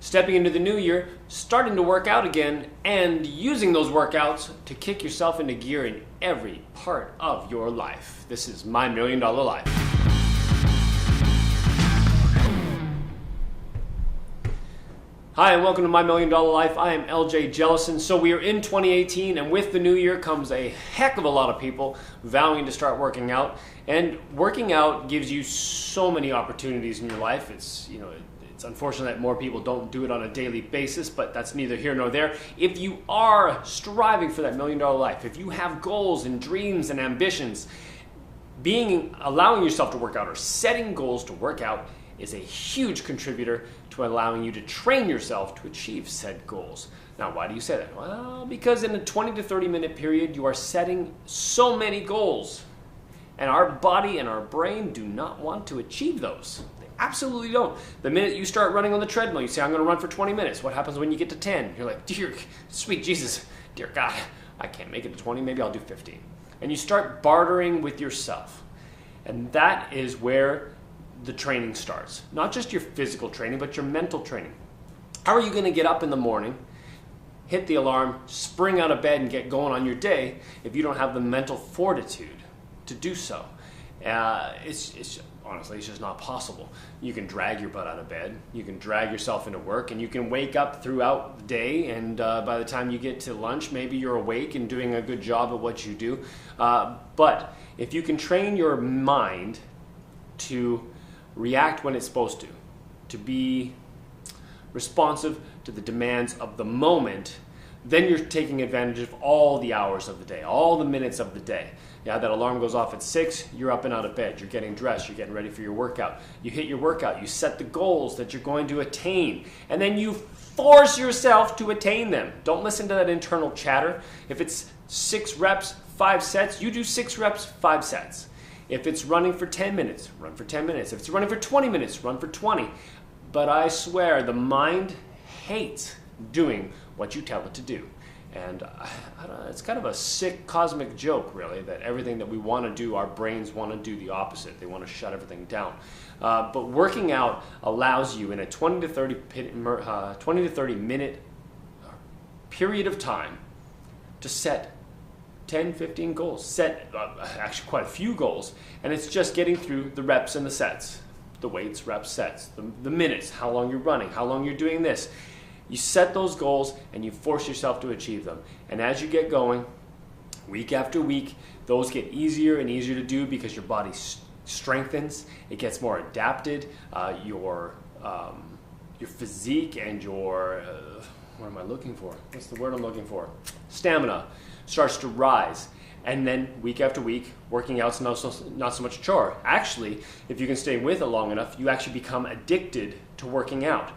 Stepping into the new year, starting to work out again, and using those workouts to kick yourself into gear in every part of your life. This is My $1 Million Life. Hi, and welcome to My $1 Million Life. I am LJ Jellison. So we are in 2018, and with the new year comes a heck of a lot of people vowing to start working out. And working out gives you so many opportunities in your life. It's unfortunate that more people don't do it on a daily basis, but that's neither here nor there. If you are striving for that $1 million life, if you have goals and dreams and ambitions, allowing yourself to work out or setting goals to work out is a huge contributor to allowing you to train yourself to achieve said goals. Now, why do you say that? Well, because in a 20 to 30 minute period, you are setting so many goals, and our body and our brain do not want to achieve those. Absolutely don't. The minute you start running on the treadmill, you say, I'm going to run for 20 minutes. What happens when you get to 10? You're like, dear, sweet Jesus, dear God, I can't make it to 20. Maybe I'll do 15. And you start bartering with yourself. And that is where the training starts. Not just your physical training, but your mental training. How are you going to get up in the morning, hit the alarm, spring out of bed, and get going on your day if you don't have the mental fortitude to do so? Honestly, it's just not possible. You can drag your butt out of bed, you can drag yourself into work, and you can wake up throughout the day, and by the time you get to lunch, maybe you're awake and doing a good job at what you do. But if you can train your mind to react when it's supposed to be responsive to the demands of the moment, then you're taking advantage of all the hours of the day, all the minutes of the day. Yeah, that alarm goes off at 6, you're up and out of bed, you're getting dressed, you're getting ready for your workout. You hit your workout, you set the goals that you're going to attain, and then you force yourself to attain them. Don't listen to that internal chatter. If it's 6 reps, 5 sets, you do 6 reps, 5 sets. If it's running for 10 minutes, run for 10 minutes. If it's running for 20 minutes, run for 20. But I swear, the mind hates doing what you tell it to do. And I don't know, it's kind of a sick cosmic joke, really, that everything that we want to do, our brains want to do the opposite. They want to shut everything down. But working out allows you in a 20 to 30 minute period of time to set 10, 15 goals, set actually quite a few goals, and it's just getting through the reps and the sets, the weights, reps, sets, the minutes, how long you're running, how long you're doing this. You set those goals and you force yourself to achieve them. And as you get going, week after week, those get easier and easier to do because your body strengthens, it gets more adapted, your physique and your, what am I looking for? What's the word I'm looking for? Stamina starts to rise. And then week after week, working out's not so much a chore. Actually, if you can stay with it long enough, you actually become addicted to working out.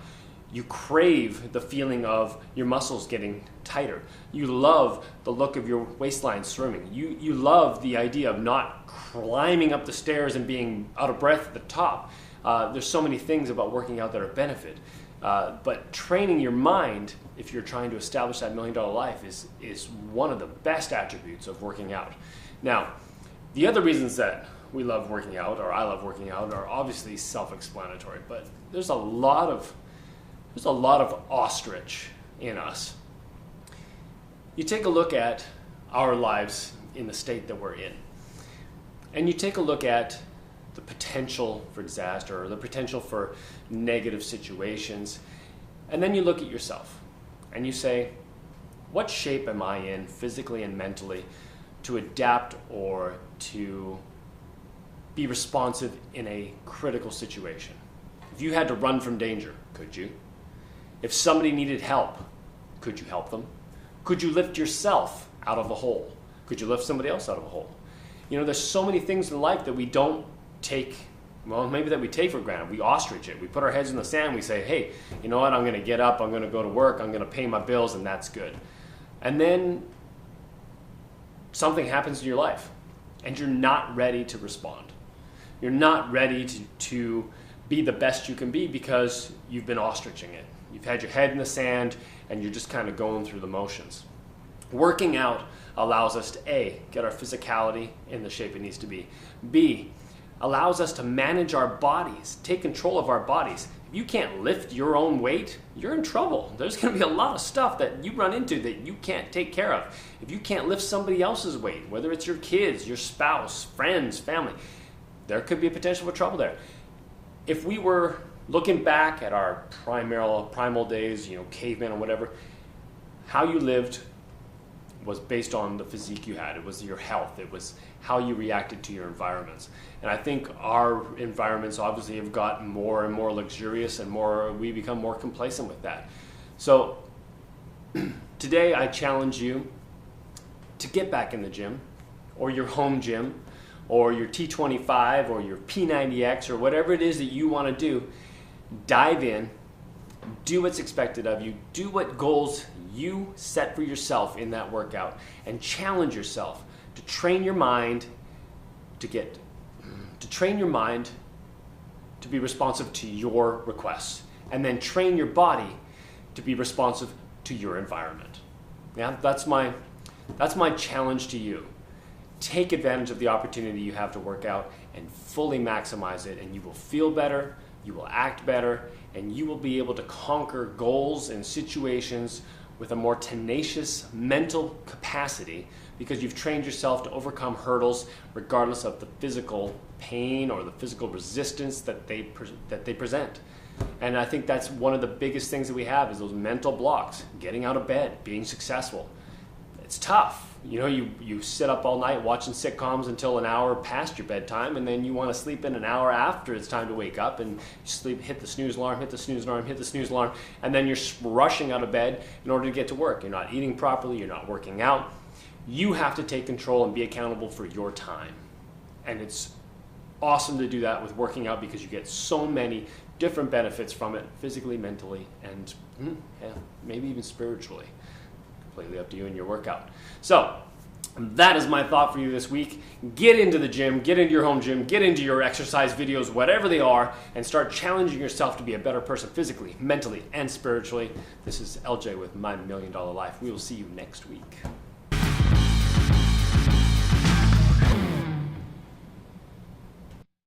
You crave the feeling of your muscles getting tighter. You love the look of your waistline swimming. You love the idea of not climbing up the stairs and being out of breath at the top. There's so many things about working out that are benefit. But training your mind, if you're trying to establish that $1 million life, is one of the best attributes of working out. Now, the other reasons that we love working out, or I love working out, are obviously self-explanatory. But there's a lot of ostrich in us. You take a look at our lives in the state that we're in, and you take a look at the potential for disaster or the potential for negative situations, and then you look at yourself and you say, what shape am I in physically and mentally to adapt or to be responsive in a critical situation? If you had to run from danger, could you? If somebody needed help, could you help them? Could you lift yourself out of a hole? Could you lift somebody else out of a hole? You know, there's so many things in life that we don't take, well, maybe that we take for granted. We ostrich it. We put our heads in the sand. We say, hey, you know what? I'm going to get up. I'm going to go to work. I'm going to pay my bills, and that's good. And then something happens in your life, and you're not ready to respond. You're not ready to be the best you can be because you've been ostriching it. You've had your head in the sand and you're just kind of going through the motions. Working out allows us to A, get our physicality in the shape it needs to be. B, allows us to manage our bodies, take control of our bodies. If you can't lift your own weight, you're in trouble. There's going to be a lot of stuff that you run into that you can't take care of. If you can't lift somebody else's weight, whether it's your kids, your spouse, friends, family, there could be a potential for trouble there. If we were looking back at our primal days, caveman or whatever, how you lived was based on the physique you had. It was your health. It was how you reacted to your environments. And I think our environments obviously have gotten more and more luxurious, and we become more complacent with that. So today I challenge you to get back in the gym, or your home gym, or your T25, or your P90X, or whatever it is that you want to do. Dive in, do what's expected of you, do what goals you set for yourself in that workout, and challenge yourself to train your mind to be responsive to your requests, and then train your body to be responsive to your environment. Yeah, that's my challenge to you. Take advantage of the opportunity you have to work out and fully maximize it, and you will feel better, you will act better, and you will be able to conquer goals and situations with a more tenacious mental capacity, because you've trained yourself to overcome hurdles regardless of the physical pain or the physical resistance that they present. And I think that's one of the biggest things that we have, is those mental blocks. Getting out of bed, being successful. It's tough. You sit up all night watching sitcoms until an hour past your bedtime, and then you want to sleep in an hour after it's time to wake up, and you hit the snooze alarm, hit the snooze alarm, hit the snooze alarm, and then you're rushing out of bed in order to get to work. You're not eating properly, you're not working out. You have to take control and be accountable for your time. And it's awesome to do that with working out, because you get so many different benefits from it, physically, mentally, and maybe even spiritually. Completely up to you and your workout. So that is my thought for you this week. Get into the gym, get into your home gym, get into your exercise videos, whatever they are, and start challenging yourself to be a better person physically, mentally, and spiritually. This is LJ with My $1 Million Life. We will see you next week.